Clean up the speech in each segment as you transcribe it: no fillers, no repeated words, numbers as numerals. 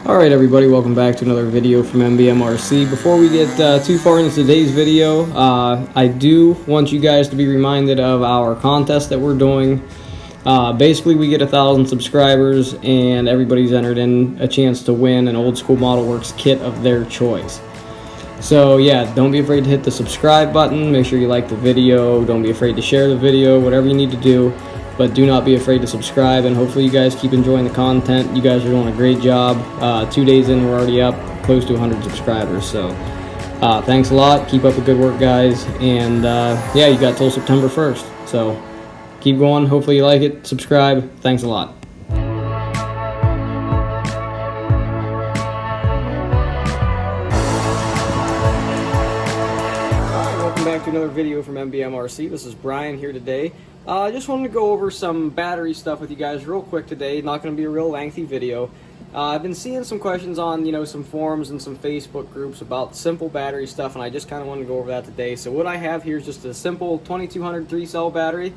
Alright everybody, welcome back to another video from MBMRC. Before we get too far into today's video, I do want you guys to be reminded of our contest that we're doing. Basically we get 1,000 subscribers and everybody's entered in a chance to win an Old School Model Works kit of their choice. So yeah, don't be afraid to hit the subscribe button, make sure you like the video, don't be afraid to share the video, whatever you need to do. But do not be afraid to subscribe, and hopefully you guys keep enjoying the content. You guys are doing a great job. 2 days in, we're already up close to 100 subscribers. So thanks a lot. Keep up the good work, guys. And yeah, you got till September 1st. So keep going. Hopefully you like it. Subscribe. Thanks a lot. Welcome back to another video from MBMRC. This is Brian here today. I just wanted to go over some battery stuff with you guys real quick today. Not going to be a real lengthy video. I've been seeing some questions on, some forums and some Facebook groups about simple battery stuff, and I just kind of wanted to go over that today. So what I have here is just a simple 2200 3-cell battery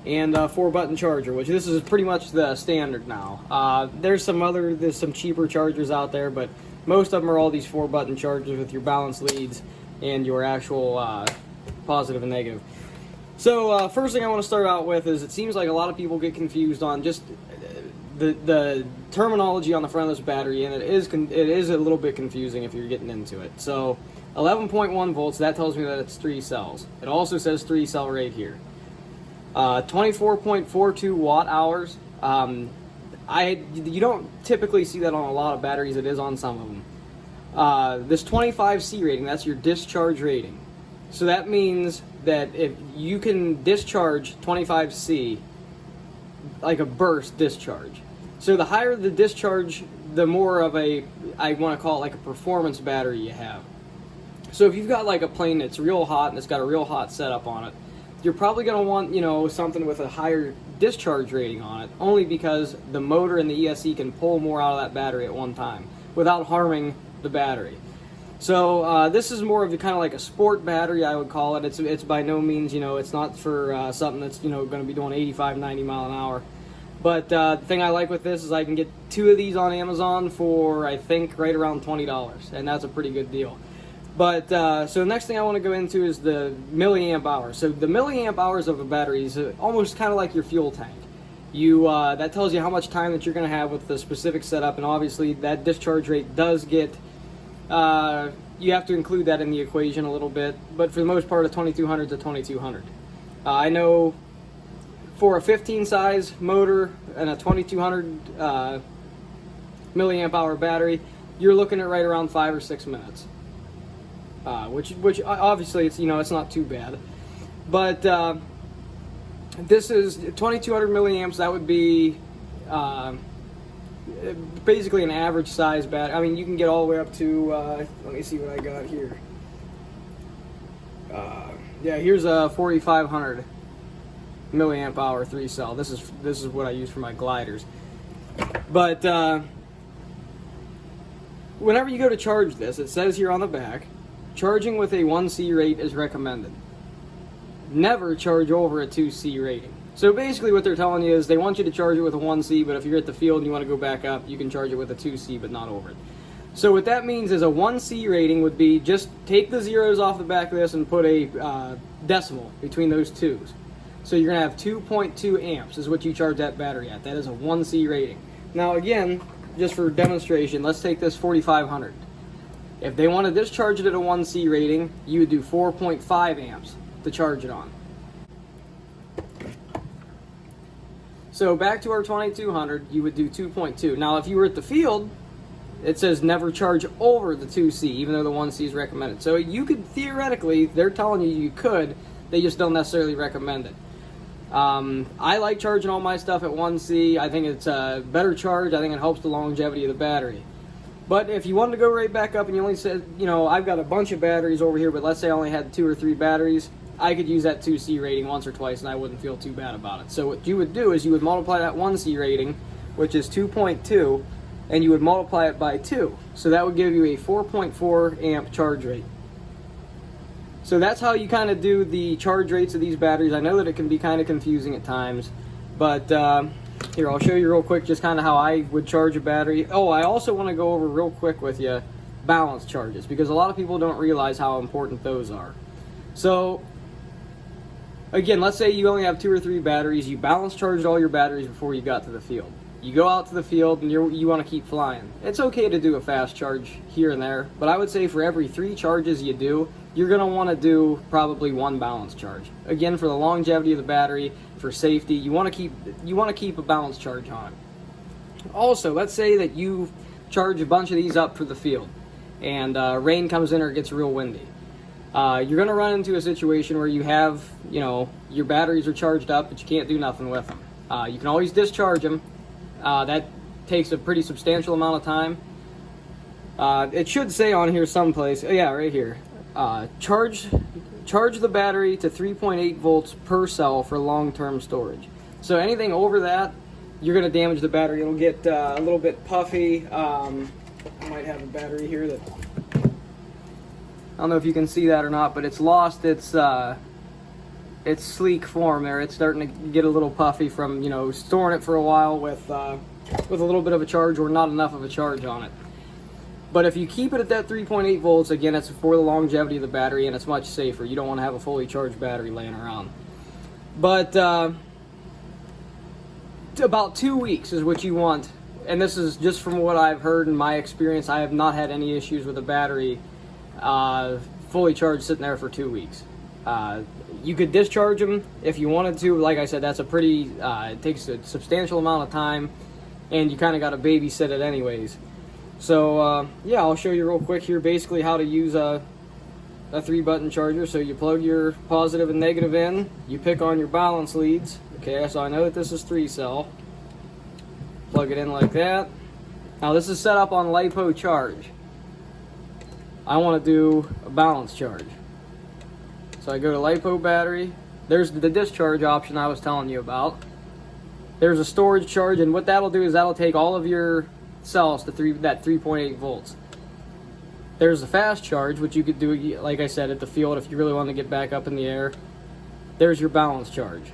and a 4-button charger, which this is pretty much the standard now. There's some cheaper chargers out there, but most of them are all these 4-button chargers with your balance leads and your actual positive and negative. So first thing I want to start out with is it seems like a lot of people get confused on just the terminology on the front of this battery, and it is a little bit confusing if you're getting into it. So 11.1 volts, that tells me that it's 3 cells. It also says 3 cell right here. 24.42 watt hours. You don't typically see that on a lot of batteries. It is on some of them. This 25C rating, that's your discharge rating. So that means that if you can discharge 25C, like a burst discharge. So the higher the discharge, the more of I want to call it like a performance battery you have. So if you've got like a plane that's real hot and it's got a real hot setup on it, you're probably going to want, something with a higher discharge rating on it, only because the motor and the ESC can pull more out of that battery at one time without harming the battery. So this is more of the kind of like a sport battery, I would call it. It's by no means, it's not for something that's, going to be doing 85, 90 mile an hour. But the thing I like with this is I can get 2 of these on Amazon for, I think, right around $20, and that's a pretty good deal. But so the next thing I want to go into is the milliamp hours. So the milliamp hours of a battery is almost kind of like your fuel tank. That tells you how much time that you're going to have with the specific setup, and obviously that discharge rate does get you have to include that in the equation a little bit, but for the most part, a 2200 to 2200. I know for a 15 size motor and a 2200 milliamp hour battery, you're looking at right around 5 or 6 minutes, which obviously it's not too bad. But this is 2200 milliamps. That would be basically an average size battery. I mean, you can get all the way up to let me see what I got here. Yeah, here's a 4500 milliamp hour 3 cell. This is what I use for my gliders. But whenever you go to charge this, it says here on the back, charging with a 1C rate is recommended. Never charge over a 2C rating. So basically what they're telling you is they want you to charge it with a 1C, but if you're at the field and you want to go back up, you can charge it with a 2C, but not over it. So what that means is a 1C rating would be just take the zeros off the back of this and put a decimal between those 2's. So you're going to have 2.2 amps is what you charge that battery at. That is a 1C rating. Now again, just for demonstration, let's take this 4500. If they want to discharge it at a 1C rating, you would do 4.5 amps to charge it on. So back to our 2200, you would do 2.2. Now if you were at the field, it says never charge over the 2C, even though the 1C is recommended. So you could theoretically, they're telling you could, they just don't necessarily recommend it. I like charging all my stuff at 1C. I think it's a better charge. I think it helps the longevity of the battery. But if you wanted to go right back up and you only said, I've got a bunch of batteries over here, but let's say I only had 2 or 3 batteries, I could use that 2C rating once or twice and I wouldn't feel too bad about it. So what you would do is you would multiply that 1C rating, which is 2.2, and you would multiply it by 2. So that would give you a 4.4 amp charge rate. So that's how you kind of do the charge rates of these batteries. I know that it can be kind of confusing at times, but Here, I'll show you real quick just kind of how I would charge a battery. Oh, I also want to go over real quick with you balance charges, because a lot of people don't realize how important those are. So, again, let's say you only have 2 or 3 batteries. You balance charged all your batteries before you got to the field. You go out to the field and you want to keep flying. It's okay to do a fast charge here and there, but I would say for every 3 charges you do, you're going to want to do probably 1 balance charge. Again, for the longevity of the battery, for safety, you want to keep a balance charge on it. Also, let's say that you charge a bunch of these up for the field, and rain comes in or it gets real windy. You're going to run into a situation where you have, your batteries are charged up, but you can't do nothing with them. You can always discharge them. That takes a pretty substantial amount of time. It should say on here someplace, yeah, right here. Charge the battery to 3.8 volts per cell for long-term storage. So anything over that, you're going to damage the battery. It'll get a little bit puffy. I might have a battery here that, I don't know if you can see that or not, but it's lost its sleek form there. It's starting to get a little puffy from storing it for a while with a little bit of a charge or not enough of a charge on it. But if you keep it at that 3.8 volts, again, it's for the longevity of the battery, and it's much safer. You don't want to have a fully charged battery laying around. But about 2 weeks is what you want, and this is just from what I've heard in my experience. I have not had any issues with a battery fully charged sitting there for 2 weeks. You could discharge them if you wanted to. Like I said, that's it takes a substantial amount of time, and you kind of got to babysit it anyways. So yeah, I'll show you real quick here basically how to use a 3-button charger. So you plug your positive and negative in, you pick on your balance leads. Okay, so I know that this is 3-cell. Plug it in like that. Now this is set up on LiPo charge. I want to do a balance charge. So I go to LiPo battery. There's the discharge option I was telling you about. There's a storage charge, and what that'll do is that'll take all of your cells to that 3.8 volts. There's the fast charge, which you could do, like I said, at the field if you really want to get back up in the air. There's your balance charge.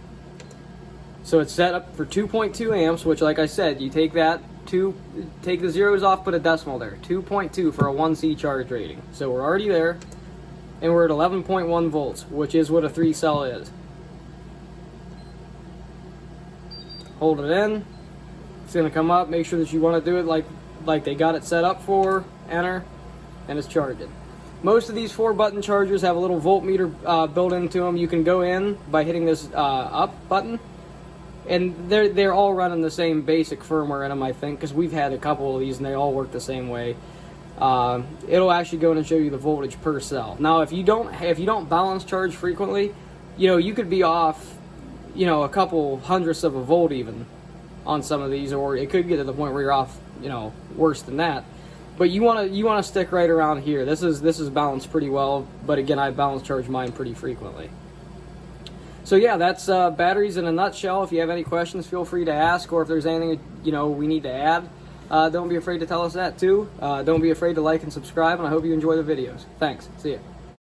So it's set up for 2.2 amps, which, like I said, you take take the zeros off, put a decimal there. 2.2 for a 1C charge rating. So we're already there, and we're at 11.1 volts, which is what a 3-cell is. Hold it in. It's going to come up. Make sure that you want to do it like they got it set up for. Enter, and it's charging. Most of these 4-button chargers have a little voltmeter built into them. You can go in by hitting this up button, and they're all running the same basic firmware in them, I think, because we've had a couple of these and they all work the same way. It'll actually go in and show you the voltage per cell. Now, if you don't balance charge frequently, you could be off, a couple hundredths of a volt even on some of these, or it could get to the point where you're off, worse than that. But you want to stick right around here. This is balanced pretty well, but again, I balance charge mine pretty frequently. So yeah, that's batteries in a nutshell. If you have any questions, feel free to ask, or if there's anything we need to add, don't be afraid to tell us that too. Don't be afraid to like and subscribe, and I hope you enjoy the videos. Thanks. See ya.